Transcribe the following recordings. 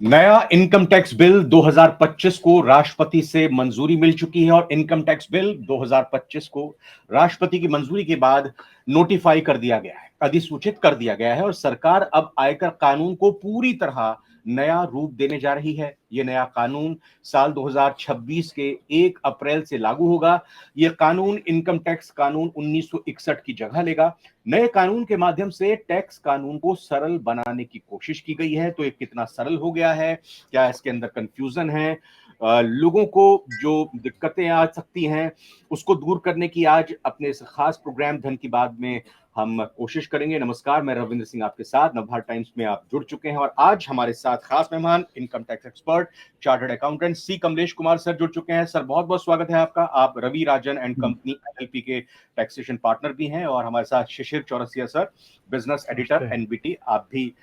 नया income tax bill 2025 को राष्ट्रपति से मंजूरी मिल चुकी है और इनकम टैक्स बिल 2025 को राष्ट्रपति की मंजूरी के बाद नोटिफाई कर दिया गया है, अधिसूचित कर दिया गया है और सरकार अब आयकर कानून को पूरी तरह नया रूप देने जा रही है। यह नया कानून साल 2026 के 1 अप्रैल से लागू होगा। यह कानून इनकम टैक्स कानून 1961 की जगह लेगा। नए कानून के माध्यम से टैक्स कानून को सरल बनाने की कोशिश की गई है। तो ये कितना सरल हो गया है, क्या इसके अंदर कंफ्यूजन है, लोगों को जो दिक्कतें आ सकती हैं उसको दूर करने की आज अपने इस खास प्रोग्राम धन की बात में हम कोशिश करेंगे। नमस्कार, मैं रविंद्र सिंह आपके साथ। नवभारत टाइम्स में आप जुड़ चुके हैं और आज हमारे साथ खास मेहमान income tax expert chartered accountant C Kamlesh Kumar sir जुड़ चुके हैं। सर, बहुत बहुत स्वागत है आपका। आप Ravi Rajan and company LLP के टैक्सेशन पार्टनर भी हैं और हमारे साथ Shishir Chaurasia sir, business editor NBT, आप भी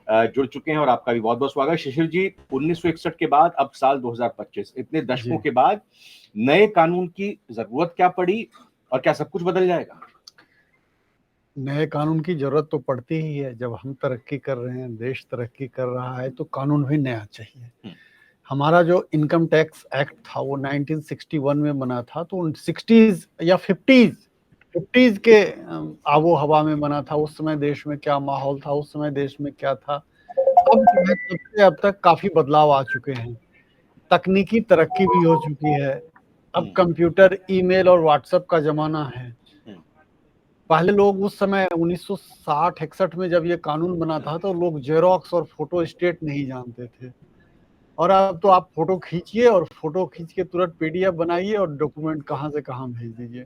जुड़ चुके हैं और आपका भी बहुत बहुत स्वागत। शिशिर जी, 1961 के बाद अब साल 2025, इतने दशकों के बाद नए कानून की जरूरत क्या पड़ी और क्या सब कुछ बदल जाएगा? नए कानून की जरूरत तो पड़ती ही है। जब हम तरक्की कर रहे हैं, देश तरक्की कर रहा है, तो कानून भी नया चाहिए। हमारा जो इनकम टैक्स एक्ट था वो 1961 में बना था, तो 60s या 50s के आबो हवा में बना था। उस समय देश में क्या माहौल था, उस समय देश में क्या था। अब जो है तब से अब तक काफी बदलाव आ चुके हैं, तकनीकी तरक्की भी हो चुकी है। अब कंप्यूटर, ईमेल और व्हाट्सएप का जमाना है। पहले लोग उस समय 1960-61 में जब ये कानून बना था तो लोग जेरोक्स और फोटो स्टेट नहीं जानते थे, और अब तो आप फोटो खींचिए और फोटो खींच के तुरंत पीडीएफ बनाइए और डॉक्यूमेंट कहाँ से कहाँ भेज दीजिए।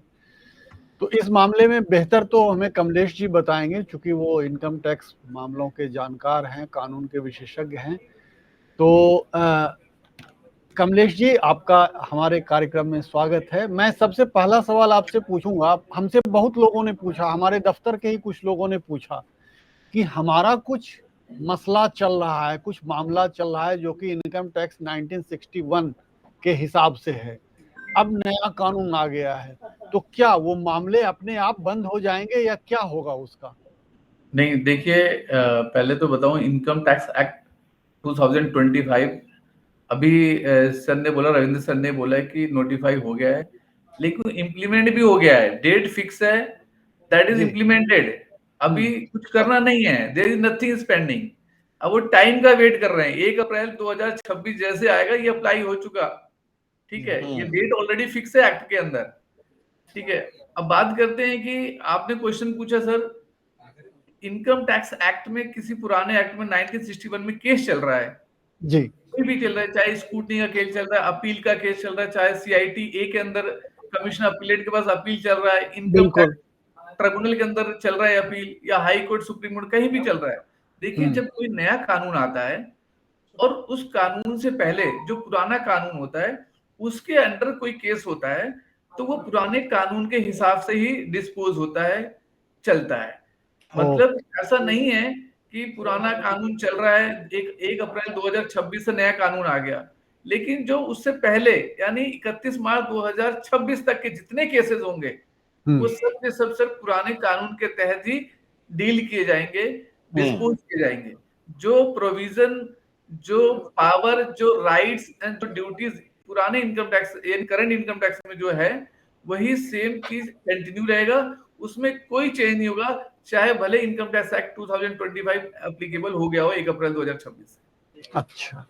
तो इस मामले में बेहतर तो हमें कमलेश जी बताएंगे, क्योंकि वो इनकम टैक्स मामलों के जानकार हैं, कानून के विशेषज्ञ हैं। तो कमलेश जी, आपका हमारे कार्यक्रम में स्वागत है। मैं सबसे पहला सवाल आपसे पूछूंगा। हमसे बहुत लोगों ने पूछा, हमारे दफ्तर के ही कुछ लोगों ने पूछा कि हमारा कुछ मसला चल रहा है, कुछ मामला चल रहा है जो कि इनकम टैक्स 1961 के हिसाब से है। अब नया कानून आ गया है, तो क्या वो मामले अपने आप बंद हो जाएंगे या क्या होगा उसका? नहीं, देखिए, पहले तो बताऊं, इनकम टैक्स एक्ट 2025 अभी सर ने बोला, रविंद्र सर ने बोला कि नोटिफाई हो गया है, लेकिन इम्प्लीमेंट भी हो गया है। डेट फिक्स है, दैट इज इम्प्लीमेंटेड। अभी कुछ करना नहीं है, देयर इज नथिंग पेंडिंग। अब वो टाइम का वेट कर रहे हैं। 1 अप्रैल 2026 जैसे आएगा ये अप्लाई हो चुका, ठीक है। ये डेट ऑलरेडी फिक्स है एक्ट के अंदर, ठीक है। अब बात करते हैं कि आपने क्वेश्चन पूछा सर, इनकम टैक्स एक्ट में, किसी पुराने एक्ट में 1961 में केस चल रहा है जी, कोई भी चल रहा है, चाहे स्कूटनी का केस चल रहा है, अपील का केस चल रहा है, चाहे सीआईटी ए के अंदर कमिश्नर अपीलेट के पास अपील चल रहा है, इनकम टैक्स ट्रिब्यूनल के अंदर चल रहा है अपील, या हाई कोर्ट, सुप्रीम कोर्ट, कहीं भी चल रहा है। देखिए, जब कोई नया कानून आता है और उस कानून से पहले जो पुराना कानून होता है उसके अंडर कोई केस होता है, तो वो पुराने कानून के हिसाब से ही डिस्पोज होता है, चलता है। मतलब ऐसा नहीं है कि पुराना कानून चल रहा है, 1 अप्रैल 2026 से नया कानून आ गया, लेकिन जो उससे पहले यानी 31 मार्च 2026 तक के जितने केसेस होंगे वो सब के सब सिर्फ पुराने कानून के तहत ही डील किए जाएंगे, डिस्पोज किए जाएंगे। जो प्रोविजन, जो पावर, जो राइट्स एंड जो ड्यूटीज पुराने income tax current income tax में जो है वही सेम चीज कंटिन्यू रहेगा, उसमें कोई चेंज नहीं होगा, चाहे भले इनकम टैक्स एक्ट 2025 एप्लीकेबल हो गया हो 1 अप्रैल 2026 से। अच्छा,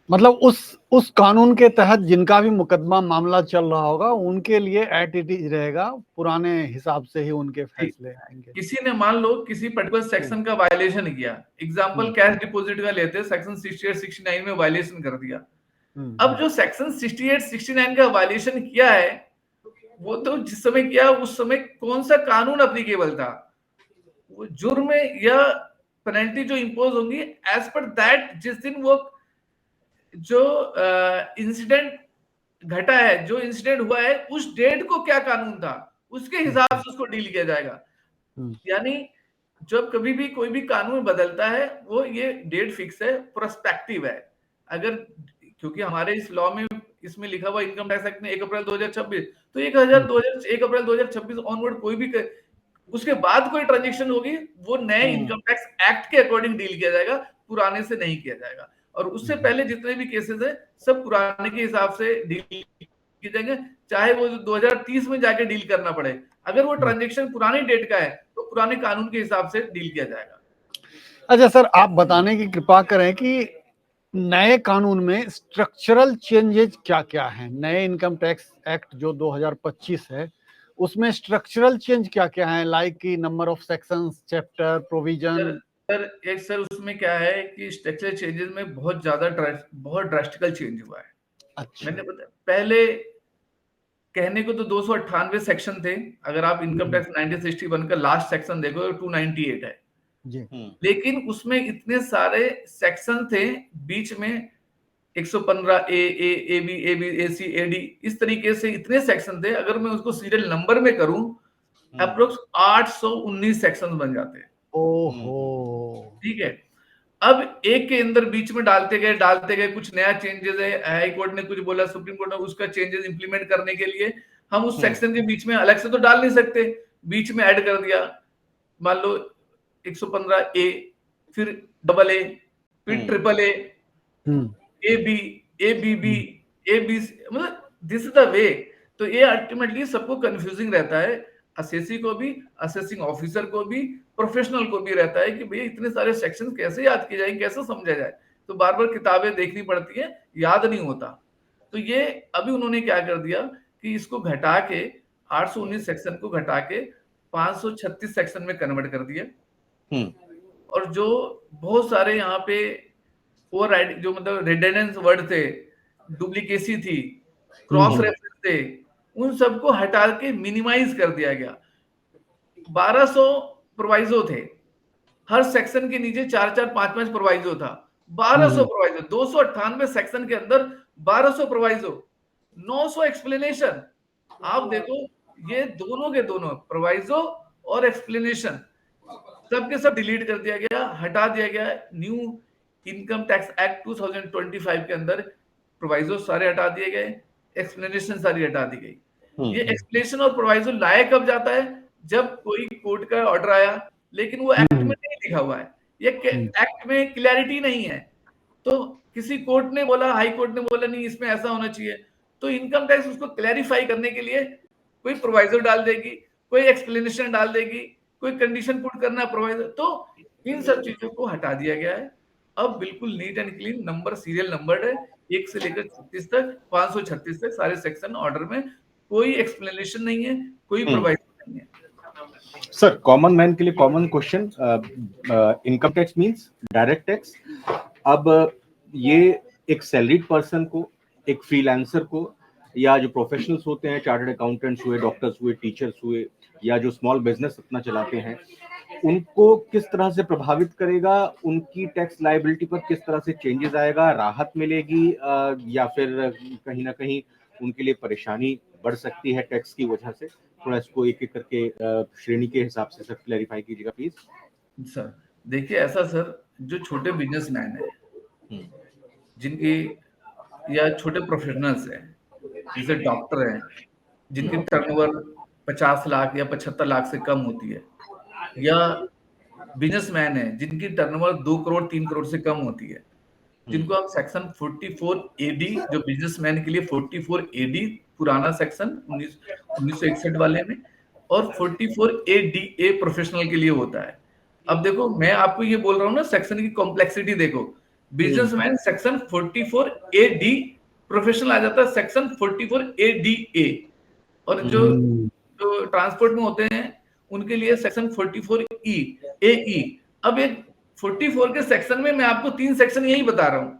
मतलब उस कानून के तहत जिनका भी मुकदमा मामला चल रहा होगा उनके लिए एट इट इज रहेगा, पुराने हिसाब से ही उनके फैसले आएंगे। किसी ने मान लो किसी पर्टिकुलर सेक्शन का वायलेशन किया, एग्जांपल कैश डिपॉजिट का लेते हैं, सेक्शन 68-69 में वायलेशन कर दिया। अब जो सेक्शन 68-69 का वायलेशन किया है वो तो जिस समय किया उस समय कौन सा कानून एप्लीकेबल था, वो जुर्म या पेनल्टी जो इंपोज होंगी एज पर दैट, जिस दिन वो जो इंसिडेंट घटा है, जो इंसिडेंट हुआ है, उस डेट को क्या कानून था उसके हिसाब से उसको डील किया जाएगा। यानी जब कभी भी कोई भी कानून बदलता है वो ये डेट फिक्स है, प्रोस्पेक्टिव है। अगर क्योंकि हमारे इस लॉ में इसमें लिखा हुआ इनकम टैक्स एक्ट में 1 अप्रैल 2026, तो 1 अप्रैल 2026 ऑनवर्ड कोई भी उसके बाद कोई ट्रांजेक्शन होगी वो नए इनकम टैक्स एक्ट के अकॉर्डिंग डील किया जाएगा, पुराने से नहीं किया जाएगा। और उससे पहले जितने भी केसेस है सब पुराने के हिसाब से डील किए जाएंगे, चाहे वो 2030 में जाके डील करना पड़े। अगर वो ट्रांजेक्शन पुराने डेट का है तो पुराने कानून के हिसाब से डील किया जाएगा। अच्छा सर, आप बताने की कृपा करें कि नए कानून में स्ट्रक्चरल चेंजेस क्या क्या हैं? नए इनकम टैक्स एक्ट जो 2025 है उसमें स्ट्रक्चरल चेंज क्या क्या है, लाइक की number of sections, chapter, provision? Sir उसमें क्या है कि स्ट्रक्चरल चेंजेस में बहुत ड्रास्टिकल चेंज हुआ है। अच्छा। मैंने बताया पहले, कहने को तो 298 सेक्शन थे, अगर आप इनकम टैक्स 1961 का लास्ट सेक्शन देखो तो 298 है जी। लेकिन उसमें इतने सारे सेक्शन थे बीच में, 115 ए B A C A D, इस तरीके से इतने सेक्शन थे। अगर मैं उसको सीरियल नंबर में करूं अप्रोक्स 819 सेक्शन बन जाते हैं। ओहो। ठीक है, अब एक के अंदर बीच में डालते गए, कुछ नया चेंजेस है, हाई कोर्ट ने कुछ बोला, सुप्रीम कोर्ट ने उसका चेंजेस इंप्लीमेंट करने के लिए हम उस सेक्शन के बीच में अलग से तो डाल नहीं सकते, बीच में ऐड कर दिया। मान लो 115 ए, फिर डबल ए, फिर triple A B, A B B, A B, मतलब दिस इज द वे। तो ये अल्टीमेटली सबको कंफ्यूजिंग रहता है, असेसी को भी, असेसिंग ऑफिसर को भी, प्रोफेशनल को भी रहता है कि भैया इतने सारे सेक्शन कैसे याद किए जाए, कैसे समझा जाए। तो बार बार किताबें देखनी पड़ती है, याद नहीं होता। तो ये अभी उन्होंने क्या कर दिया कि इसको घटा के 819 सेक्शन को घटा के 536 सेक्शन में कन्वर्ट कर दिया। और जो बहुत सारे यहाँ पे ओवरराइड, जो मतलब रिडंडेंस वर्ड थे, डुप्लीकेसी थी, क्रॉस रेफरेंस थे, उन सबको हटा के मिनिमाइज कर दिया गया। 1200 प्रोवाइजो थे, हर सेक्शन के नीचे 4-4, 5-5 प्रोवाइजो था। 1200 प्रोवाइजो, 298 सेक्शन के अंदर 1200 प्रोवाइजो, 900 एक्सप्लेनेशन। आप देखो ये दोनों के दोनों प्रोवाइजो और एक्सप्लेनेशन सबके सब डिलीट कर दिया गया, हटा दिया गया। न्यू इनकम टैक्स एक्ट 2025 के अंदर प्रोवाइजो सारे हटा दिए गए, एक्सप्लेनेशन सारी हटा दी गई। ये एक्सप्लेनेशन और प्रोवाइजो लाया कब जाता है? जब कोई कोर्ट का ऑर्डर आया, लेकिन वो एक्ट में नहीं लिखा हुआ है, ये एक्ट में क्लैरिटी नहीं है, तो किसी कोर्ट ने बोला, हाई कोर्ट ने बोला नहीं इसमें ऐसा होना चाहिए, तो इनकम टैक्स उसको क्लैरिफाई करने के लिए कोई प्रोवाइजो डाल देगी, कोई एक्सप्लेनेशन डाल देगी, कोई कंडीशन पुट करना प्रोवाइजर। तो इन सब चीजों को हटा दिया गया है। अब बिल्कुल neat and clean number, serial number है, 1 से लेकर 36 तक, 536 तक सारे सेक्शन ऑर्डर में, कोई एक्सप्लेनेशन नहीं है, कोई प्रोवाइजर नहीं है। सर, कॉमन मैन के लिए common question, income tax means direct tax. अब ये एक सैलरीड पर्सन को, एक फ्रीलांसर को, या जो प्रोफेशनल्स होते हैं, चार्टर्ड अकाउंटेंट्स हुए, डॉक्टर्स हुए, टीचर्स हुए, या जो स्मॉल बिजनेस अपना चलाते हैं, उनको किस तरह से प्रभावित करेगा? उनकी टैक्स लायबिलिटी पर किस तरह से चेंजेस आएगा? राहत मिलेगी या फिर कहीं ना कहीं उनके लिए परेशानी बढ़ सकती है टैक्स की वजह से? थोड़ा इसको एक एक करके श्रेणी के हिसाब से सर क्लैरिफाई कीजिएगा प्लीज। सर देखिए ऐसा सर, जो छोटे बिजनेसमैन है, जिनकी या छोटे प्रोफेशनल्स हैं, जैसे डॉक्टर हैं, जिनकी टर्नओवर 50 लाख या 75 लाख से कम होती है, या बिजनेसमैन है जिनकी टर्नओवर 2 करोड़ 3 करोड़ से कम होती है, जिनको आप सेक्शन 44 एडी, जो बिजनेसमैन के लिए 44 एडी पुराना सेक्शन 1961 वाले में, और 44 एडी ए प्रोफेशनल के लिए होता है। अब देखो मैं आपको ये बोल रहा हूँ ना, सेक्शन की कॉम्प्लेक्सिटी देखो, बिजनेसमैन सेक्शन 44 एडी, प्रोफेशनल आ जाता है सेक्शन 44 एडीए, और जो ट्रांसपोर्ट में होते हैं उनके लिए सेक्शन 44 ई एई। अब एक 44 के सेक्शन में मैं आपको 3 सेक्शन यही बता रहा हूँ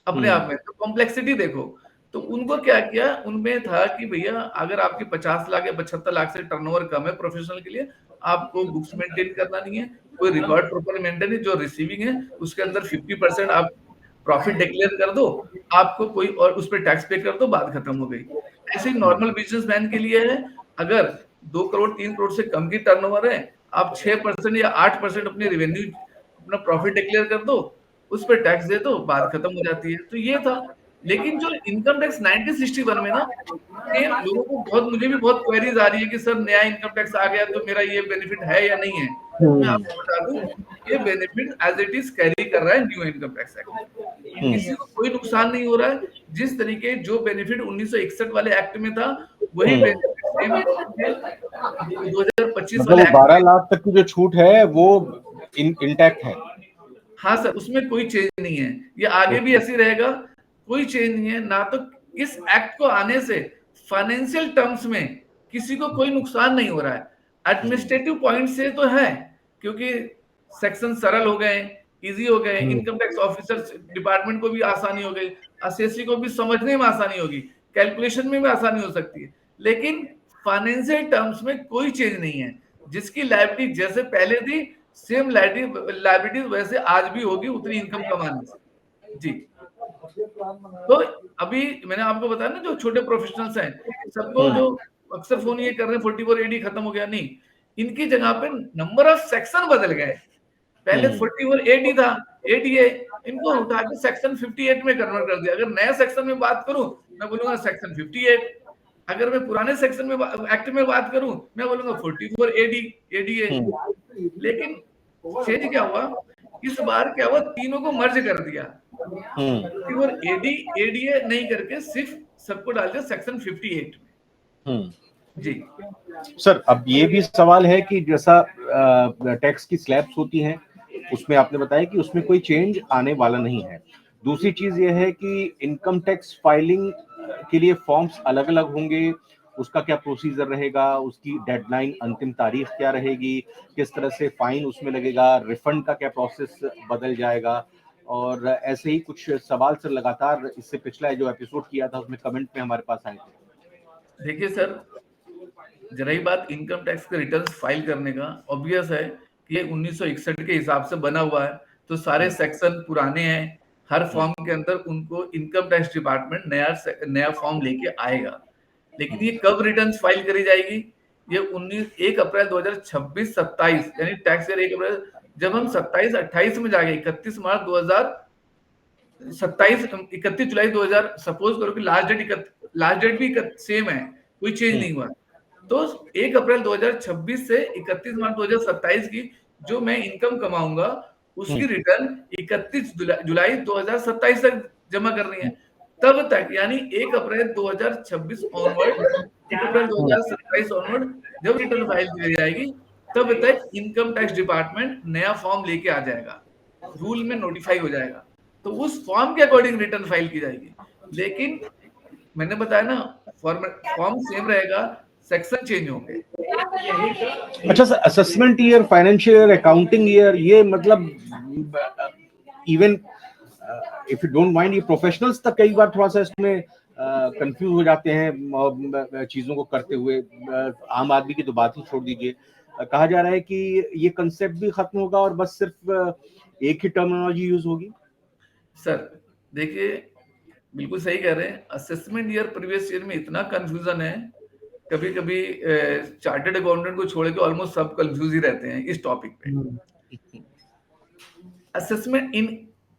अपने आप में, तो कॉम्प्लेक्सिटी देखो। तो उनको क्या किया, उनमें था कि भैया अगर आपकी 50 लाख या 75 लाख से टर्नओवर कम है प्रोफेशनल के लिए, आपको बुक्स मेंटेन करना नहीं है, कोई रिकॉर्ड प्रॉपर मेंटेन है, जो रिसीविंग है उसके अंदर 50% आप प्रॉफिट डिक्लेयर कर दो, आपको कोई और उस पर टैक्स पे कर दो, बात खत्म हो गई। ऐसे ही नॉर्मल बिजनेसमैन के लिए है, अगर 2 करोड़ 3 करोड़ से कम की टर्नओवर है, आप 6% या 8% अपनी रेवेन्यू, अपना प्रॉफिट डिक्लेयर कर दो, उस पर टैक्स दे दो, बात खत्म हो जाती है। तो ये था। लेकिन जो इनकम टैक्स 1961 में ना, ये लोगों को बहुत, मुझे भी बहुत क्वेरीज आ रही है कि सर नया इनकम टैक्स आ गया तो मेरा ये बेनिफिट है या नहीं है। मैं आपको बता दूं, ये benefit as it is carry कर रहा है न्यू इनकम टैक्स एक्ट। किसी को कोई नुकसान नहीं हो रहा है। जिस तरीके जो बेनिफिट 1961 वाले एक्ट में था वही बेनिफिट सेम 2025 मतलब वाले वो 12 लाख तक की जो छूट है वो इंटैक्ट है। हाँ सर, उसमें कोई चेंज नहीं है, ये आगे भी ऐसे रहेगा, कोई चेंज नहीं है ना। तो इस एक्ट को आने से फाइनेंशियल टर्म्स में किसी को कोई नुकसान नहीं हो रहा है। एडमिनिस्ट्रेटिव पॉइंट से तो है, क्योंकि सेक्शन सरल हो गए, इजी हो गए, इनकम टैक्स ऑफिसर डिपार्टमेंट को भी आसानी हो गई, असेसी को भी समझने में आसानी होगी, कैलकुलेशन में भी आसानी हो सकती है। लेकिन फाइनेंशियल टर्म्स में कोई चेंज नहीं है। जिसकी लायबिलिटी जैसे पहले थी सेम लायबिलिटीज वैसे आज भी होगी उतनी इनकम कमाने से। जी, तो अभी मैंने आपको बताया ना, जो छोटे प्रोफेशनल्स हैं सबको जो अक्सर फोन ये कर रहे हैं 44 एडी खत्म हो गया, नहीं, इनकी जगह पे नंबर ऑफ सेक्शन बदल गए। पहले 44 एडी था, एडीए, इनको उठा के सेक्शन 58 में कन्वर्ट कर दिया। अगर नया सेक्शन में बात करूं मैं बोलूंगा सेक्शन 58, अगर मैं पुराने सेक्शन में एक्ट में बात करूं मैं बोलूंगा 44 एडी एडीए। लेकिन चेंज क्या हुआ इस बार, क्या हुआ, तीनों को मर्ज कर दिया और एडी एडीए नहीं करके सिर्फ सबको डाल दिया सेक्शन 58 में। जी सर, अब ये भी सवाल है कि जैसा टैक्स की स्लैब्स होती हैं उसमें आपने बताया कि उसमें कोई चेंज आने वाला नहीं है। दूसरी चीज ये है कि इनकम टैक्स फाइलिंग के लिए फॉर्म्स अलग अलग होंगे, उसका क्या प्रोसीजर रहेगा, उसकी डेडलाइन अंतिम तारीख क्या रहेगी, किस तरह से फाइन उसमें लगेगा, रिफंड का क्या प्रोसेस बदल जाएगा, और ऐसे ही कुछ सवाल सर लगातार इससे पिछला जो एपिसोड किया था उसमें कमेंट में हमारे पास आए थे। देखिए सर, जरा ही बात इनकम टैक्स के रिटर्न फाइल करने का, ऑब्वियस है कि ये 1961 के हिसाब से बना हुआ है, तो सारे सेक्शन पुराने हैं। हर फॉर्म के अंदर उनको इनकम टैक्स डिपार्टमेंट नया फॉर्म लेके आएगा। लेकिन ये कब रिटर्न फाइल करी जाएगी, ये 1 अप्रैल 2026-27 यानी टैक्स ईयर 1 अप्रैल, जब हम 27-28 में जाएंगे 31 मार्च 2027, 31 जुलाई 2000, सपोज करो कि लास्ट डेट भी सेम है, कोई चेंज नहीं हुआ, तो 1 अप्रैल 2026 से 31 मार्च 2027 की जो मैं इनकम कमाऊंगा उसकी रिटर्न 31 जुलाई 2027 तक जमा करनी है। तब तक यानी 1 अप्रैल 2026 ऑनवर्ड, 1 अप्रैल 2027 ऑनवर्ड जब रिटर्न फाइल की जाएगी तब तक इनकम टैक्स डिपार्टमेंट नया फॉर्म लेके आ जाएगा, रूल में नोटिफाई हो जाएगा, तो उस फॉर्म के अकॉर्डिंग रिटर्न फाइल की जाएगी। लेकिन मैंने बताया ना, फॉर्म सेम रहेगा, सेक्शन चेंज होंगे। अच्छा sir, assessment year, financial year, accounting year, ये मतलब even if you don't mind, ये प्रोफेशनल्स तक कई बार थोड़ा सा इसमें कंफ्यूज हो जाते हैं चीजों को करते हुए। आम आदमी की तो बात ही छोड़ दीजिए, कहा जा रहा है कि ये कंसेप्ट भी खत्म होगा और बस सिर्फ एक ही टर्मिनोलॉजी यूज होगी। सर देखिए, बिल्कुल सही कह रहे हैं, असेसमेंट ईयर प्रीवियस ईयर में इतना कंफ्यूजन है, कभी कभी चार्टर्ड अकाउंटेंट को छोड़ के ऑलमोस्ट सब कंफ्यूज ही रहते हैं इस टॉपिक पे। असेसमेंट इन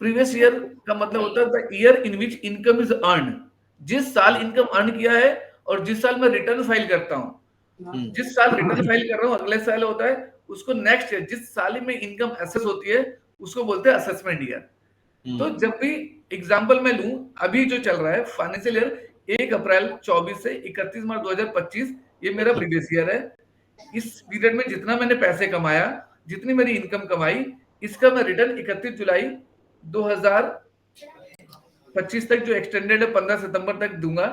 प्रीवियस ईयर का मतलब होता है year in which income is earn, जिस साल इनकम अर्न किया है और जिस साल मैं रिटर्न फाइल करता हूँ, जिस साल रिटर्न फाइल कर रहा हूँ अगले साल होता है उसको नेक्स्ट ईयर, जिस साल में इनकम असेस होती है उसको बोलते हैं असेसमेंट ईयर। तो जब भी एग्जांपल मैं लूं, अभी जो चल रहा है फाइनेंशियल ईयर 1 अप्रैल 24 से 31 मार्च 2025, ये मेरा प्रीवियस ईयर है। इस पीरियड में जितना मैंने पैसे कमाया, जितनी मेरी इनकम कमाई, इसका मैं रिटर्न 31 जुलाई 2025 तक जो एक्सटेंडेड है 15 सितंबर तक दूंगा।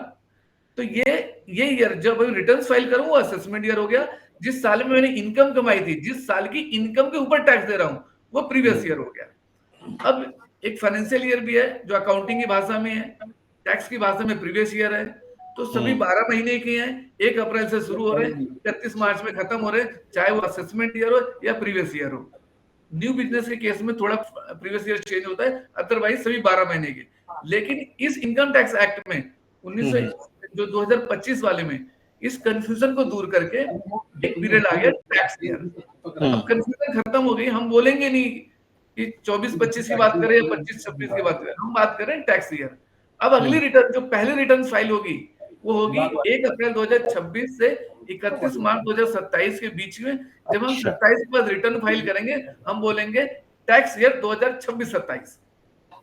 तो ये ईयर जब रिटर्न फाइल करूं वो असेसमेंट ईयर हो गया। जिस साल में मैंने इनकम कमाई थी, जिस साल की इनकम के ऊपर टैक्स दे रहा हूं, वो प्रीवियस ईयर हो गया। अब एक फाइनेंशियल ईयर भी है जो अकाउंटिंग की भाषा में है, टैक्स की भाषा में प्रीवियस ईयर है। तो सभी 12 महीने के हैं, 1 अप्रैल से शुरू हो रहे हैं, 31 मार्च में खत्म हो रहे हैं, चाहे वो असेसमेंट ईयर हो या प्रीवियस ईयर हो। न्यू बिजनेस के केस में थोड़ा प्रीवियस ईयर चेंज होता है, अदरवाइज सभी 12 महीने के। लेकिन इस इनकम टैक्स एक्ट में 2025 वाले में इस कंफ्यूजन को दूर करके एक पीरियड आ गया टैक्स ईयर। अब कंफ्यूजन खत्म हो गई, हम बोलेंगे नहीं कि 24-25 की बात करें या 25-26 की बात करें, हम बात करें टैक्स ईयर। अब अगली रिटर्न जो पहली रिटर्न फाइल होगी वो होगी 1 अप्रैल 2026 से 31 मार्च 2027 के बीच में। जब हम 27 के बाद रिटर्न फाइल करेंगे हम बोलेंगे टैक्स ईयर 2026-27।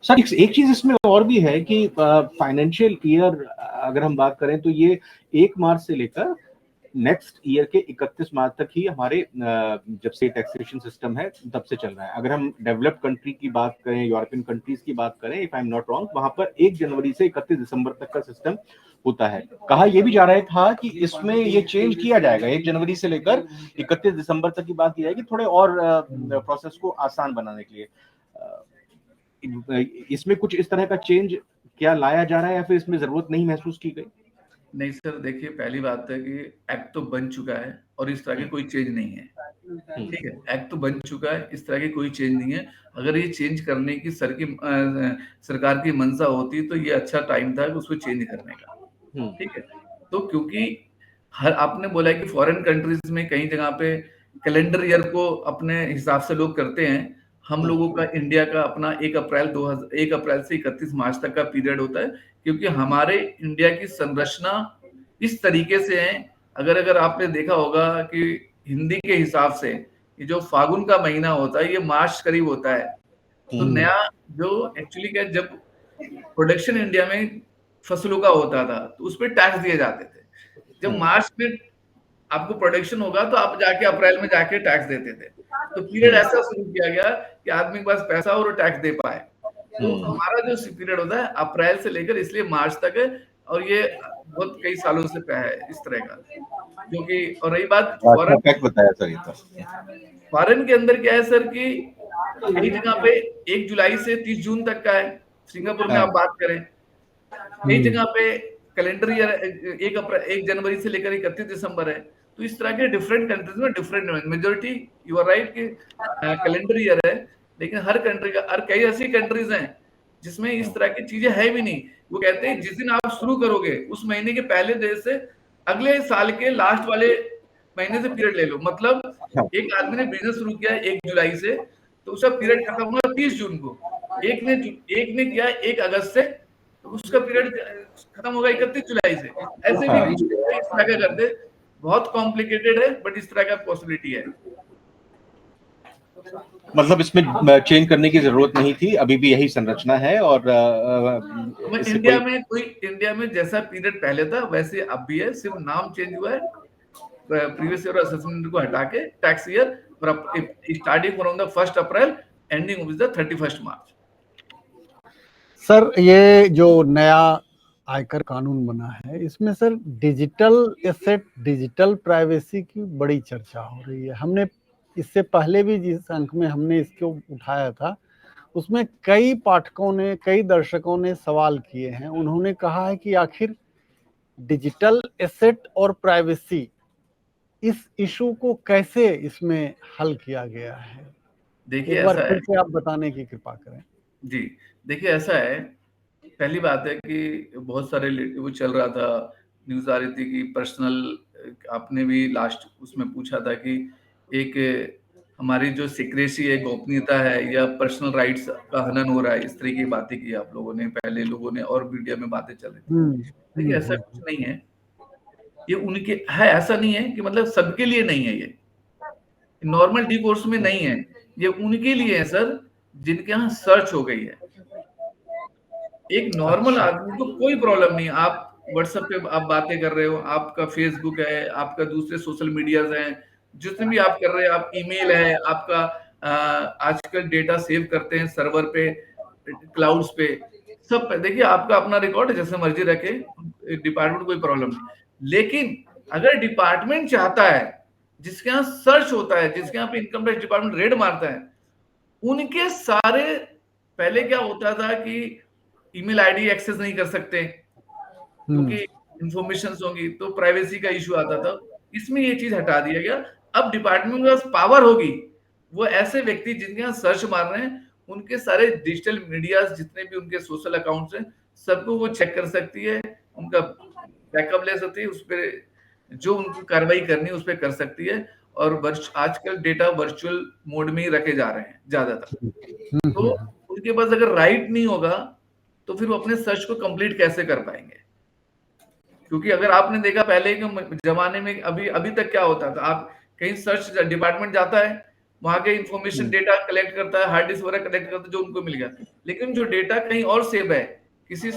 सर एक चीज इसमें और भी है कि फाइनेंशियल ईयर अगर हम बात करें तो ये 1 मार्च से लेकर नेक्स्ट ईयर के 31 मार्च तक ही हमारे जब से टैक्सेशन सिस्टम है तब से चल रहा है। अगर हम डेवलप्ड कंट्री की बात करें, यूरोपियन कंट्रीज की बात करें, if I am not wrong, वहां पर 1 जनवरी से 31 दिसंबर तक का सिस्टम होता है। कहा यह भी जा रहा था कि इसमें ये चेंज किया जाएगा, 1 जनवरी से लेकर 31 दिसंबर तक की बात की जाएगी, थोड़े और प्रोसेस को आसान बनाने के लिए। इसमें कुछ इस तरह का चेंज क्या लाया जा रहा है या फिर इसमें जरूरत नहीं महसूस की गई? नहीं सर, देखिए पहली बात है कि एक्ट तो बन चुका है और इस तरह की कोई चेंज नहीं है। ठीक है, एक्ट तो बन चुका है, इस तरह की कोई चेंज नहीं है। अगर ये चेंज करने की सरकार की मंशा होती तो ये अच्छा टाइम था कि उसको चेंज करने का। ठीक है, तो क्योंकि हर आपने बोला है कि फॉरेन कंट्रीज में कई जगह पे कैलेंडर ईयर को अपने हिसाब से लोग करते हैं। हम लोगों का इंडिया का अपना 1 अप्रैल से 31 मार्च तक का पीरियड होता है, क्योंकि हमारे इंडिया की संरचना इस तरीके से है। अगर आपने देखा होगा कि हिंदी के हिसाब से ये जो फागुन का महीना होता है ये मार्च करीब होता है। तो नया जो एक्चुअली क्या, जब प्रोडक्शन इंडिया में फसलों का होता था तो उस पर टैक्स दिए जाते थे। जब मार्च में आपको प्रोडक्शन होगा तो आप जाके अप्रैल में जाके टैक्स देते थे। तो पीरियड ऐसा शुरू किया गया कि आदमी के पास पैसा और टैक्स दे पाए। तो हमारा जो पीरियड होता है अप्रैल से लेकर इसलिए मार्च तक है, और ये बहुत कई सालों से है इस तरह का। क्योंकि और रही बात फॉरेन, बताया सर, ये तो फॉरेन के अंदर क्या है सर कि कई जगह पे 1 जुलाई से 30 जून तक का है। सिंगापुर में आप बात करें, कई जगह पे कैलेंडर ईयर 1 जनवरी से लेकर 31 दिसंबर है। तो इस तरह के डिफरेंट कंट्रीज में different, majority you are right कि कैलेंडर ईयर है, लेकिन हर कंट्री का, और कई ऐसी कंट्रीज हैं जिसमें इस तरह की चीजें है भी नहीं। वो कहते हैं जिस दिन आप शुरू करोगे उस महीने के पहले दिन से अगले साल के लास्ट वाले महीने से पीरियड ले लो। मतलब एक आदमी ने बिजनेस शुरू किया 1 जुलाई से, तो उसका पीरियड खत्म हुआ 30 जून को। एक ने किया 1 अगस्त से, तो उसका पीरियड खत्म होगा 31 जुलाई से। ऐसे भी इस तरह का करते, बहुत कॉम्प्लिकेटेड है, बट इस तरह का पॉसिबिलिटी है। मतलब इसमें चेंज करने की जरूरत नहीं थी, अभी भी यही संरचना है। और इंडिया में जैसा पीरियड पहले था वैसे अब भी है, सिर्फ नाम चेंज हुआ है। प्रीवियस ईयर असेसमेंट को हटा के tax year starting from the 1 April ending with the 31 March. Sir ये जो नया आयकर कानून बना है इसमें sir digital asset, digital privacy की बड़ी चर्चा हो रही है। हमने इससे पहले भी जिस अंक में हमने इसको उठाया था उसमें कई पाठकों ने, कई दर्शकों ने सवाल किए हैं। उन्होंने कहा है कि आखिर डिजिटल एसेट और प्राइवेसी, इस इशू को कैसे इसमें हल किया गया है? देखिए एक बार फिर से आप बताने की कृपा करें। जी, देखिए ऐसा है, पहली बात है कि बहुत सारे वो चल रहा था, न्यूज आ रही थी कि पर्सनल, आपने भी लास्ट उसमें पूछा था कि एक हमारी जो सीक्रेसी है, गोपनीयता है, या पर्सनल राइट्स का हनन हो रहा है, इस तरह की बातें की आप लोगों ने, पहले लोगों ने, और मीडिया में बातें चल रही थी। देखिए ऐसा कुछ नहीं है, ये उनके है, ऐसा नहीं है कि मतलब सबके लिए नहीं है, ये नॉर्मल डी कोर्स में नहीं है, ये उनके लिए है सर जिनके यहाँ सर्च हो गई है। एक नॉर्मल आदमी को कोई प्रॉब्लम नहीं। आप व्हाट्सएप पे आप बातें कर रहे हो, आपका फेसबुक है, आपका दूसरे सोशल मीडियाज हैं, जितने भी आप कर रहे हैं, आप ईमेल है, आपका आजकल डेटा सेव करते हैं सर्वर पे, क्लाउड्स पे, सब पे। देखिए आपका अपना रिकॉर्ड है, जैसे मर्जी रखे, डिपार्टमेंट कोई प्रॉब्लम नहीं। लेकिन अगर डिपार्टमेंट चाहता है, जिसके यहाँ सर्च होता है, जिसके यहाँ पे इनकम टैक्स डिपार्टमेंट रेड मारता है, उनके सारे, पहले क्या होता था कि ईमेल आईडी एक्सेस नहीं कर सकते क्योंकि इंफॉर्मेशन होंगी, तो प्राइवेसी का इशू आता था। इसमें ये चीज हटा दिया गया। अब डिपार्टमेंट के पास पावर होगी, वो ऐसे व्यक्ति जिनके यहाँ सर्च मार रहे हैं, उनके सारे डिजिटल मीडिया, जितने भी उनके सोशल अकाउंट्स हैं, सबको वो चेक कर सकती है, उनका बैकअप ले सकती है, उस पर जो उनको कार्रवाई करनी है उस पर कर सकती है। और आजकल डेटा वर्चुअल मोड में ही रखे जा रहे हैं ज्यादातर। तो उनके पास अगर राइट नहीं होगा तो फिर वो अपने सर्च को कंप्लीट कैसे कर पाएंगे? क्योंकि अगर आपने देखा पहले के जमाने में, अभी तक क्या होता था, आप कहीं सर्च डिपार्टमेंट जाता है, वहां के इंफॉर्मेशन डेटा कलेक्ट करता है, हार्ड डिस्क वगैरह कलेक्ट करता है जो उनको मिल गया। लेकिन जो डेटा कहीं और सेव है, किसी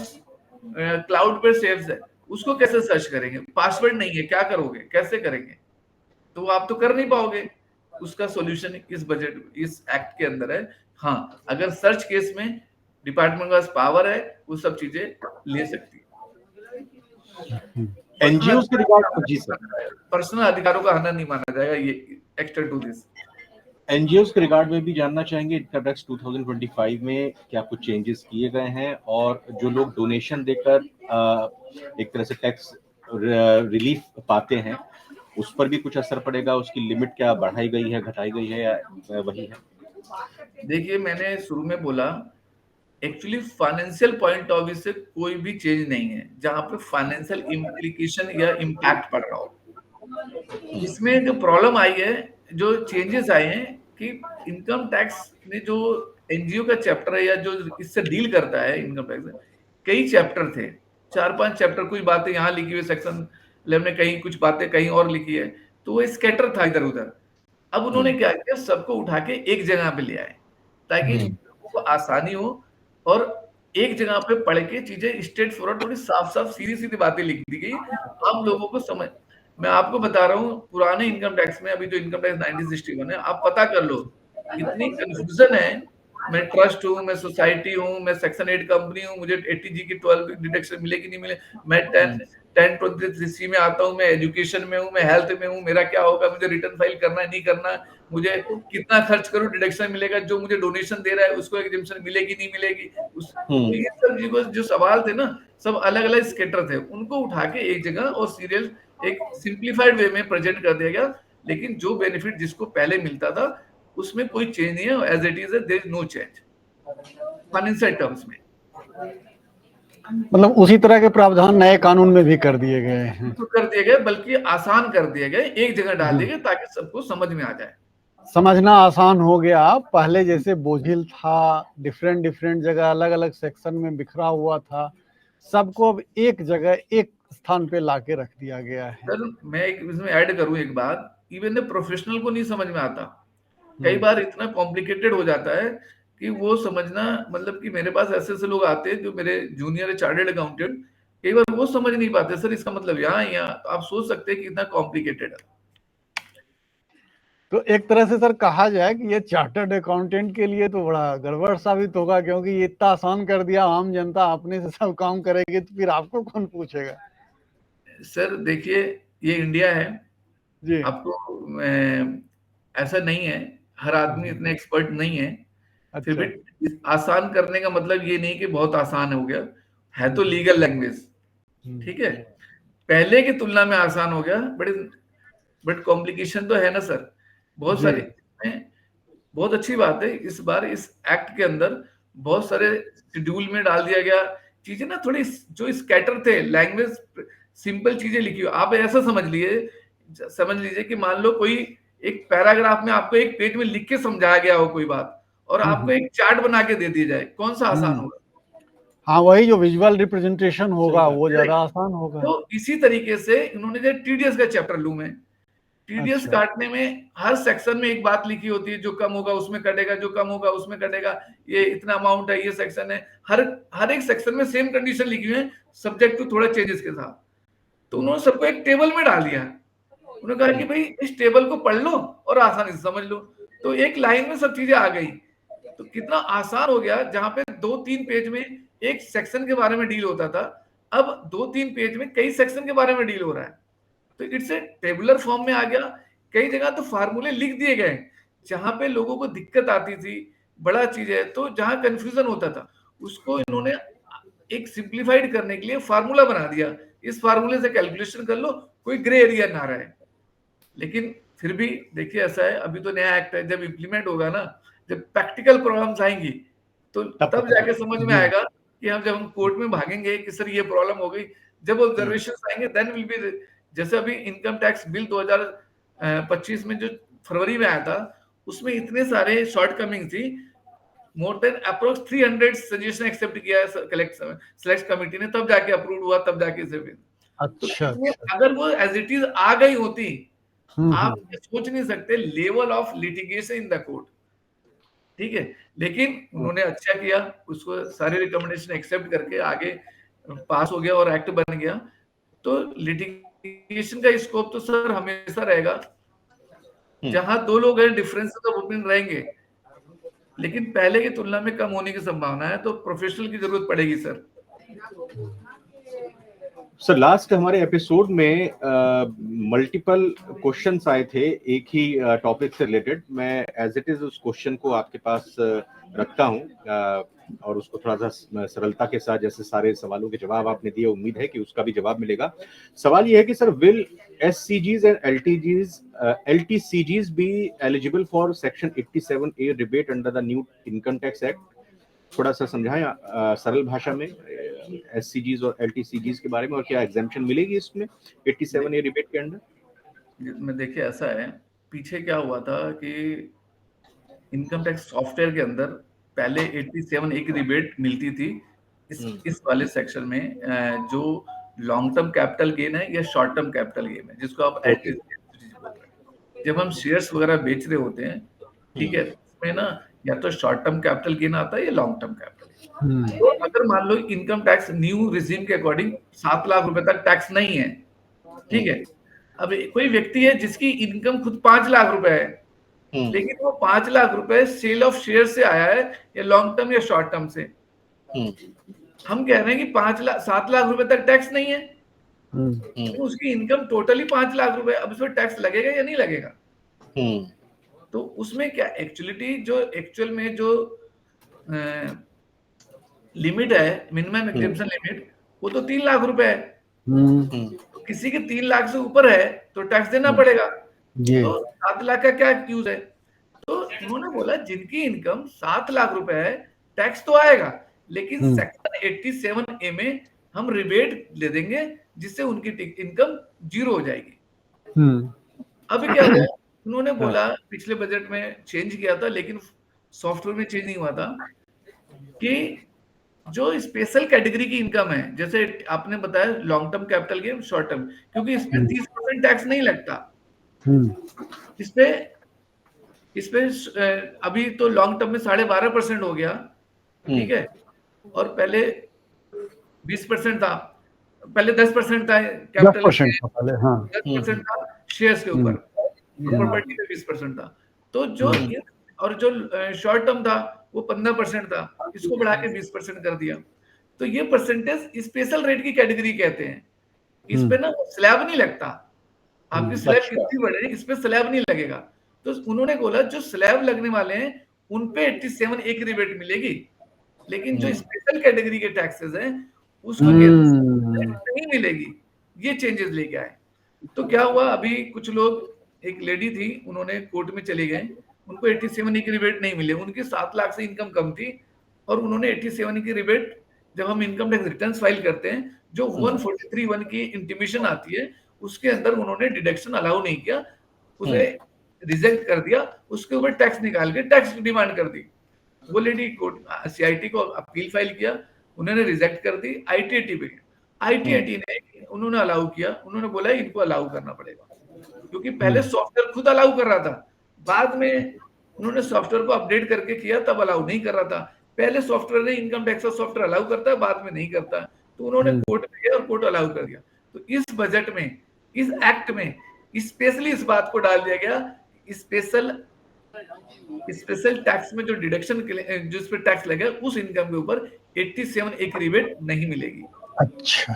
क्लाउड पर सेव है, उसको कैसे सर्च करेंगे? पासवर्ड नहीं है, क्या करोगे, कैसे करेंगे? तो आप तो कर नहीं पाओगे। उसका सॉल्यूशन इस बजट, इस एक्ट के अंदर है। हाँ, अगर सर्च केस में डिपार्टमेंट के पास पावर है, वो सब चीजें ले सकती है। एनजीओ के रिगार्ड, जी सर, पर्सनल अधिकारों का हनन नहीं माना जाएगा ये एक्सटेंड टू दिस। एनजीओ के रिगार्ड में भी जानना चाहेंगे इनकम टैक्स 2025 में क्या कुछ चेंजेस किए गए हैं, और जो लोग डोनेशन देकर एक तरह से टैक्स रिलीफ पाते हैं उस पर भी कुछ असर पड़ेगा? उसकी लिमिट क्या बढ़ाई गई है, घटाई गई है, या वही है? देखिए, मैंने शुरू में बोला, actually financial point of view से कोई भी चेंज नहीं है जहां पे फाइनेंशियल इम्प्लीकेशन या इम्पैक्ट पड़ रहा हो। इसमें जो प्रॉब्लम आई है, जो चेंजेस आए हैं कि इनकम टैक्स ने जो एनजीओ का चैप्टर है या जो इससे डील करता है इनकम टैक्स, कई चैप्टर थे, 4-5 चैप्टर, कुछ बातें यहाँ लिखी हुई सेक्शन 11 में, कहीं कुछ बातें कहीं और लिखी है, तो वो स्कैटर था इधर उधर। अब उन्होंने क्या किया, सबको उठा के एक जगह पे ले आए ताकि लोगों को आसानी हो, और एक जगह पे पढ़ के चीजें स्ट्रेट फॉरवर्ड, थोड़ी साफ साफ सीधी सीधी बातें लिख दी गई, हम लोगों को समझ। मैं आपको बता रहा हूँ, पुराने इनकम टैक्स में, अभी जो इनकम टैक्स 1961 है, आप पता कर लो, इतनी कंफ्यूजन है। मैं ट्रस्ट हूँ, मैं सोसाइटी हूँ, मैं सेक्शन 8 कंपनी हूँ, मुझे 80G की 12 डिडक्शन मिले कि नहीं मिले, मैं 1023C में आता हूँ, मैं एजुकेशन में हूँ, मैं हेल्थ में हूँ, मेरा क्या होगा, मुझे रिटर्न फाइल करना है नहीं करना, मुझे कितना खर्च करूँ डिडक्शन मिलेगा, जो मुझे डोनेशन दे रहा है उसको एग्जेम्पशन मिलेगी नहीं मिलेगी, तो ये सब जो सवाल थे ना, सब अलग अलग स्केटर थे, उनको उठा के एक जगह और सीरियल एक सिंप्लीफाइड वे में प्रेजेंट कर दिया गया। लेकिन जो बेनिफिट जिसको पहले मिलता था उसमें कोई चेंज नहीं है, as it is, there is no change financial terms में। मतलब उसी तरह के प्रावधान नए कानून में भी कर दिए गए हैं। तो कर दिए गए, बल्कि आसान कर दिए गए, एक जगह डाल दिए गए ताकि सबको समझ में आ जाए। समझना आसान हो गया। पहले जैसे बोझिल था, डिफरेंट जगह अलग अलग सेक्शन में बिखरा हुआ था, सबको अब एक जगह एक स्थान पे लाके रख दिया गया है। सर, मैं इसमें ऐड करूं एक बात, इवन प्रोफेशनल को नहीं समझ में आता, कई बार इतना कॉम्प्लिकेटेड हो जाता है कि वो समझना, मतलब कि मेरे पास ऐसे लोग आते हैं जो मेरे जूनियर चार्टर्ड अकाउंटेंट, कई बार वो समझ नहीं पाते सर इसका मतलब यहाँ, तो आप सोच सकते हैं कि इतना कॉम्प्लिकेटेड है। तो एक तरह से सर कहा जाए कि ये चार्टर्ड अकाउंटेंट के लिए तो बड़ा गड़बड़ साबित होगा, क्योंकि ये इतना आसान कर दिया, आम जनता अपने से सब काम करेगी, तो फिर आपको कौन पूछेगा? सर देखिए, ये इंडिया है जी। आपको ऐसा नहीं है, हर आदमी इतना एक्सपर्ट नहीं है। फिर भी आसान करने का मतलब ये नहीं कि बहुत आसान हो गया, है तो लीगल लैंग्वेज, ठीक है, पहले की तुलना में आसान हो गया, बट कॉम्प्लिकेशन तो है ना सर, बहुत सारी। बहुत अच्छी बात है, इस बार इस एक्ट के अंदर बहुत सारे शेड्यूल में डाल दिया गया चीजें ना, थोड़ी जो स्कैटर थे, लैंग्वेज सिंपल चीजें लिखी हो। आप ऐसा समझ लीजिए कि मान लो कोई एक पैराग्राफ में आपको एक पेज में लिख के समझाया गया हो कोई बात, और आपको एक चार्ट बना के दे दिया जाए, कौन सा आसान होगा? हाँ, वही जो विजुअल रिप्रेजेंटेशन होगा वो ज्यादा आसान होगा। तो इसी तरीके से इन्होंने जो टीडीएस का चैप्टर लूं मैं, टीडीएस काटने में हर सेक्शन में एक बात लिखी होती है, जो कम होगा उसमें कटेगा, जो कम होगा उसमें कटेगा, ये इतना अमाउंट है, ये सेक्शन है, हर एक सेक्शन में सेम कंडीशन लिखी हुई है, सब्जेक्ट टू थोड़ा चेंजेस के साथ। तो उन्होंने सबको एक टेबल में डाल दिया, उन्होंने कहा कि भाई इस टेबल को पढ़ लो और आसानी से समझ लो, तो एक लाइन में सब चीजें आ गई, तो कितना आसान हो गया। जहां पे 2-3 पेज में एक सेक्शन के बारे में डील होता था, अब 2-3 पेज में कई सेक्शन के बारे में डील हो रहा है, तो इट्स ए टेबुलर फॉर्म में आ गया। कई जगह तो फार्मूले लिख दिए गए, जहां पे लोगों को दिक्कत आती थी, बड़ा चीज है, तो जहां कंफ्यूजन होता था उसको इन्होंने एक सिंप्लीफाइड करने के लिए फार्मूला बना दिया, इस फार्मूले से कैलकुलेशन कर लो, कोई ग्रे एरिया ना रहे। लेकिन फिर भी देखिए ऐसा है, अभी तो नया एक्ट है, जब इम्प्लीमेंट होगा ना, जब प्रैक्टिकल प्रॉब्लम्स आएंगी, तो तब जाके समझ में आएगा कि जब हम कोर्ट में भागेंगे कि सर ये प्रॉब्लम हो गई, जब ऑब्जर्वेशन आएंगे देन विल बी। जैसे अभी इनकम टैक्स बिल 2025 में जो फरवरी में आया था, उसमें इतने सारे शॉर्ट कमिंग थी, more than approx 300 suggestion accept किया सेलेक्ट कमेटी ने, तब जाके अप्रूव हुआ, तब जाके इसे। अच्छा, तो अगर वो एज इट इज आ गई होती आप ये सोच नहीं सकते level of litigation in the court, ठीक है। लेकिन उन्होंने अच्छा किया, उसको सारे रिकमेंडेशन एक्सेप्ट करके आगे पास हो गया और एक्ट बन गया। तो लिटिगेशन का स्कोप तो सर हमेशा रहेगा, जहां दो लोग हैं डिफरेंस ऑफ ओपिनियन रहेंगे, लेकिन पहले की तुलना में कम होने की संभावना है, तो प्रोफेशनल की जरूरत पड़ेगी सर। सर लास्ट हमारे एपिसोड में मल्टीपल क्वेश्चंस आए थे एक ही टॉपिक से रिलेटेड। मैं एज इट इज उस क्वेश्चन को आपके पास रखता हूं और उसको थोड़ा सा सरलता के साथ, जैसे सारे सवालों के जवाब आपने दिए, उम्मीद है कि उसका भी जवाब मिलेगा। सवाल ये है कि sir, will SCGs and LTCGs be eligible for section 87A rebate under the new income tax act? थोड़ा सा समझाएं सरल भाषा में SCGs और LTCGs के बारे में, और क्या एग्जेम्पशन मिलेगी इसमें 87A रिबेट के अंडर? में देखिए ऐसा है, पीछे क्या हुआ था कि इनकम टैक्स सॉफ्टवेयर के अंदर पहले 87A की रिबेट मिलती थी इस वाले सेक्शन में, जो लॉन्ग टर्म कैपिटल गेन है या शॉर्ट टर्म कैपिटल गेन है, जिसको आप LTCG बोल रहे हैं। जब हम शेयर्स वगैरह बेच रहे होते हैं, ठीक है, उसमें ना या तो शॉर्ट टर्म कैपिटल गेन आता है या लॉन्ग टर्म कैपिटल। तो अगर मान low income tax new regime के अकॉर्डिंग 7 लाख रुपए तक टैक्स नहीं है, ठीक है। अब कोई व्यक्ति है जिसकी इनकम खुद 5 लाख रुपए है, लेकिन वो 5 लाख रुपए सेल ऑफ शेयर से आया है, या लॉन्ग टर्म या शॉर्ट टर्म से। हम कह रहे हैं कि 7 लाख रुपए तक टैक्स नहीं है, तो उसकी इनकम टोटली 5 लाख रुपए, अब उसमें टैक्स लगेगा या नहीं लगेगा? तो उसमें क्या एक्चुअल में जो लिमिट है, मिनिमम एग्जेम्पशन लिमिट, वो तो 3 लाख रुपए है। तो किसी के 3 लाख से ऊपर है तो टैक्स देना पड़ेगा, तो 7 लाख का क्या यूज है? तो उन्होंने बोला जिनकी इनकम 7 लाख रुपए है, टैक्स तो आएगा, लेकिन सेक्शन 87A में हम रिबेट दे देंगे, जिससे उनकी इनकम 0 हो जाएगी। अब क्या हुआ, उन्होंने बोला पिछले बजट में चेंज किया था, लेकिन सॉफ्टवेयर में चेंज नहीं हुआ था, कि जो स्पेशल कैटेगरी की इनकम है, जैसे आपने बताया long term capital gain, short term, क्योंकि इसमें 30% टैक्स नहीं लगता। इसपे अभी तो लॉन्ग टर्म में 12.5% हो गया, ठीक है, और पहले 20% था, पहले 10% था कैपिटल, 10% था शेयर्स के ऊपर, प्रॉपर्टी पे 20% था। तो जो शॉर्ट टर्म था वो 15% था, इसको बढ़ा के 20% कर दिया। तो ये परसेंटेज स्पेशल रेट की कैटेगरी कहते हैं। इस पे ना स्लैब नहीं लगता, आपकी स्लैब कितनी बढ़े इस पे स्लैब नहीं लगेगा। तो उन्होंने बोला जो स्लैब लगने वाले हैं उन पे 87A की रिबेट मिलेगी, लेकिन जो स्पेशल कैटेगरी के टैक्सेस हैं उसको नहीं मिलेगी। ये चेंजेस लेके आए। तो क्या हुआ, अभी कुछ लोग, एक लेडी थी, उन्होंने कोर्ट में चले गए, उनको 87A की रिबेट नहीं मिले, उनकी 7 लाख से इनकम कम थी, और उन्होंने 87A की रिबेट, जब हम इनकम टैक्स रिटर्न फाइल करते हैं, जो 143(1) की इंटीमेशन आती है, उसके अंदर उन्होंने डिडक्शन अलाउ नहीं किया, उसे रिजेक्ट कर दिया, उसके ऊपर टैक्स निकाल के टैक्स डिमांड कर दी। वो लेडी कोर्ट CIT को अपील फाइल किया, उन्होंने रिजेक्ट कर दी, ITAT पे ITAT ने उन्होंने अलाउ किया, उन्होंने बोला इनको अलाउ करना पड़ेगा, क्योंकि पहले सॉफ्टवेयर खुद अलाउ कर रहा था, बाद में उन्होंने सॉफ्टवेयर को अपडेट करके किया, तब अलाउ नहीं कर रहा था। पहले सॉफ्टवेयर ने इनकम टैक्स का सॉफ्टवेयर अलाउ करता है, बाद में नहीं करता, तो उन्होंने कोर्ट में गया और कोर्ट अलाउ कर दिया। तो इस बजट में, इस एक्ट में स्पेशली इस बात को डाल दिया गया, स्पेशल टैक्स में जो डिडक्शन जो इस पर टैक्स लगेगा, उस इनकम के ऊपर 87A की रिबेट नहीं मिलेगी। अच्छा,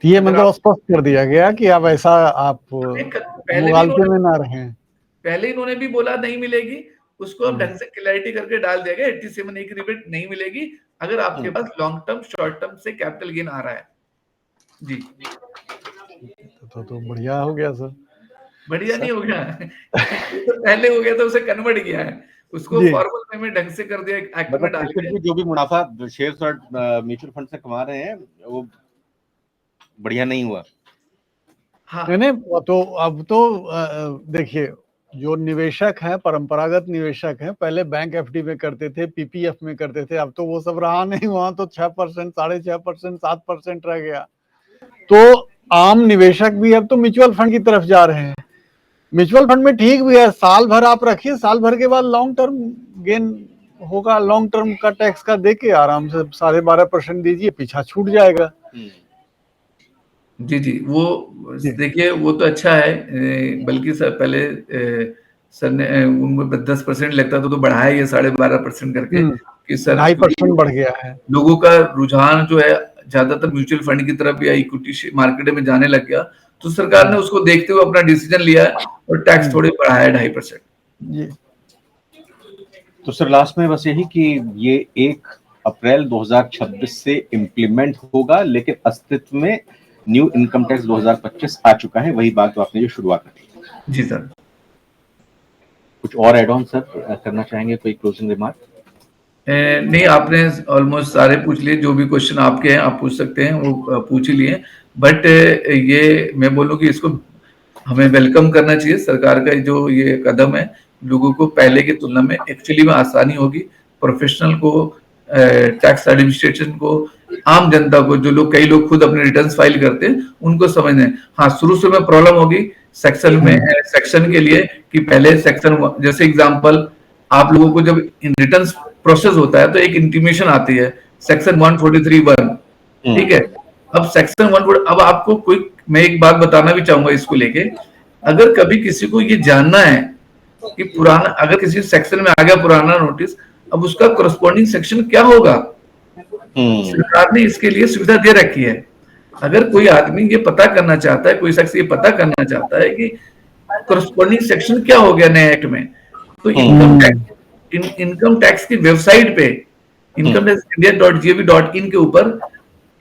ये मतलब स्पष्ट कर दिया गया कि अब ऐसा आप मुगालते में ना रहें। पहले इन्होंने भी बोला नहीं मिलेगी, उसको अब ढंग से क्लैरिटी करके डाल दिया गया, 87A की रिबेट नहीं मिलेगी अगर आपके पास लॉन्ग टर्म शॉर्ट टर्म से कैपिटल गेन आ रहा है। जी, तो बढ़िया हो गया सर। बढ़िया नहीं हो गया तो पहले हो गया, तो उसे कन्वर्ट किया है, उसको फॉर्मल वे में ढंग से कर दिया, एक्ट में डाल के। जो भी मुनाफा शेयर्स और म्यूचुअल फंड से कमा रहे हैं वो बढ़िया नहीं हुआ। हाँ, नहीं, तो अब तो देखिए, जो निवेशक हैं, परंपरागत निवेशक हैं, पहले बैंक FD में करते थे, PPF में करते थे, अब तो वो सब रहा नहीं, वहां तो 6%, 6.5%, 7% रह गया। तो आम निवेशक भी अब तो म्यूचुअल फंड की तरफ जा रहे हैं। म्यूचुअल फंड में ठीक भी है, साल भर आप रखिए, साल भर के बाद लॉन्ग टर्म गेन होगा। लॉन्ग टर्म का टैक्स का देके आराम से 12.5% दीजिए, पीछा छूट जाएगा। जी वो देखिए वो तो अच्छा है, बल्कि सर पहले सर ने उनको 10% लगता तो बढ़ाया ये 12.5% करके कि सर 2.5% बढ़ गया है। लोगों का रुझान जो है ज्यादातर म्यूचुअल फंड की तरफ या इक्विटी मार्केट में जाने लग गया, तो सरकार ने उसको देखते हुए अपना डिसीजन लिया है और टैक्स थोड़ी बढ़ाया 2.5%। जी तो सर लास्ट में बस यही कि ये 1 अप्रैल 2026 से इम्प्लीमेंट होगा, लेकिन अस्तित्व में न्यू इनकम टैक्स 2025 आ चुका है, वही बात तो आपने जो शुरुआत की। जी सर। कुछ और एड ऑन सर करना चाहेंगे, कोई क्लोजिंग रिमार्क? नहीं, आपने ऑलमोस्ट सारे पूछ लिए, जो भी क्वेश्चन आपके हैं आप पूछ सकते हैं, वो पूछ ही लिए। बट ये मैं बोलूँ कि इसको हमें वेलकम करना चाहिए, सरकार का जो ये कदम है, लोगों को पहले की तुलना में एक्चुअली में आसानी होगी। प्रोफेशनल को, टैक्स एडमिनिस्ट्रेशन को, आम जनता को, जो लोग, कई लोग खुद अपने रिटर्न्स फाइल करते हैं, उनको समझना है। हाँ, शुरू में प्रॉब्लम होगी सेक्शन में, सेक्शन के लिए कि पहले सेक्शन, जैसे एग्जांपल आप लोगों को जब रिटर्न्स प्रोसेस होता है तो एक इंटीमेशन आती है सेक्शन 143(1), ठीक है। अब सेक्शन 140, अब आपको कोई, मैं एक बात बताना भी चाहूंगा इसको लेके, अगर कभी किसी को ये जानना है कि पुराना, अगर किसी सेक्शन में आ गया पुराना नोटिस, अब उसका करस्पॉन्डिंग सेक्शन क्या होगा, सरकार ने इसके लिए सुविधा दे रखी है। अगर कोई आदमी ये पता करना चाहता है, कोई शख्स ये पता करना चाहता है कि करस्पॉन्डिंग सेक्शन क्या हो गया नए एक्ट में, तो इनकम टैक्स की वेबसाइट पे incometaxindia.gov.in के ऊपर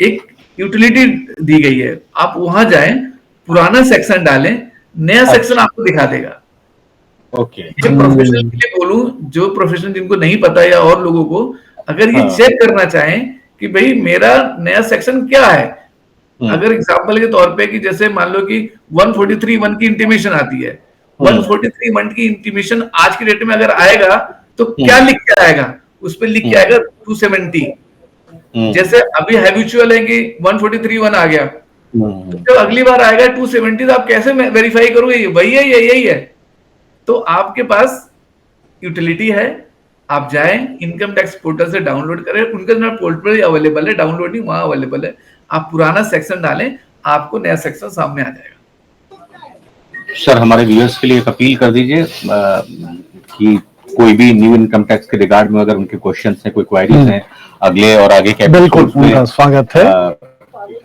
एक यूटिलिटी दी गई है, आप वहां जाएं, पुराना सेक्शन डालें, नया सेक्शन आपको दिखा देगा। ओके। ये प्रोफेशनल के लिए बोलूं, जो प्रोफेशनल जिनको नहीं पता या और लोगों को अगर ये चेक करना चाहें कि भाई मेरा नया सेक्शन क्या है, अगर एग्जांपल के तौर पे कि जैसे मान लो कि 143(1) की इंटीमेशन आती है, 143(1) की इंटीमेशन आज की डेट में अगर आएगा तो क्या लिख के आएगा, उस पर लिख के आएगा 270। जैसे अभी हैबिचुअल है कि 143(1) आ गया, तो जब अगली बार आएगा 270, तो आप कैसे वेरीफाई करोगे वही है, यही है। तो आपके पास यूटिलिटी है, आप जाएं, इनकम टैक्स पोर्टल से डाउनलोड करें, उनका पोर्टल पर अवेलेबल है, डाउनलोड नहीं, वहां अवेलेबल है। आप पुराना सेक्शन डालें, आपको नया सेक्शन सामने आ जाएगा। सर हमारे व्यूअर्स के लिए एक अपील कर दीजिए कि कोई भी न्यू इनकम टैक्स के रिगार्ड में अगर उनके क्वेश्चंस हैं, कोई क्वेरीज हैं, अगले और आगे के बिल्कुल उनका स्वागत है,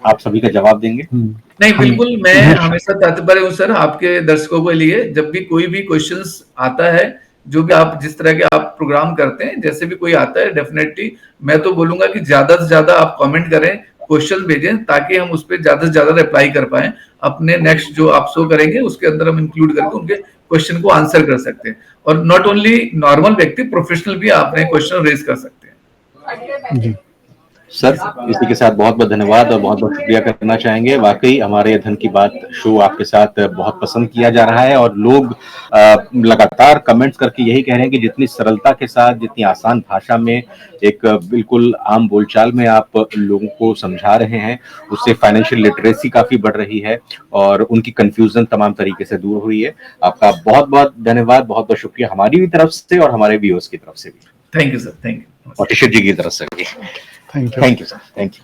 आप सभी का जवाब देंगे। नहीं, बिल्कुल, मैं हमेशा तत्पर हूँ सर आपके दर्शकों के लिए। जब भी कोई भी क्वेश्चंस आता है, जो भी आप जिस तरह के आप प्रोग्राम करते हैं, जैसे भी कोई आता है, डेफिनेटली मैं तो बोलूंगा कि ज्यादा से ज्यादा आप कमेंट करें, क्वेश्चन भेजें, ताकि हम उस पर ज्यादा से ज्यादा रिप्लाई कर पाए। अपने नेक्स्ट जो आप शो करेंगे उसके अंदर हम इंक्लूड करके उनके क्वेश्चन को आंसर कर सकते हैं। और नॉट ओनली नॉर्मल व्यक्ति, प्रोफेशनल भी आपने क्वेश्चन रेज कर सकते हैं। जी सर, इसी के साथ बहुत बहुत धन्यवाद और बहुत बहुत शुक्रिया करना चाहेंगे। वाकई हमारे धन की बात शो आपके साथ बहुत पसंद किया जा रहा है और लोग लगातार कमेंट्स करके यही कह रहे हैं कि जितनी सरलता के साथ, जितनी आसान भाषा में, एक बिल्कुल आम बोलचाल में आप लोगों को समझा रहे हैं, उससे फाइनेंशियल लिटरेसी काफी बढ़ रही है और उनकी कंफ्यूजन तमाम तरीके से दूर हुई है। आपका बहुत बहुत धन्यवाद, बहुत बहुत शुक्रिया हमारी भी तरफ से और हमारे व्यूअर्स की तरफ से भी। Thank you sir, thank you. और टिशर जी की तरफ से भी thank you sir, thank you.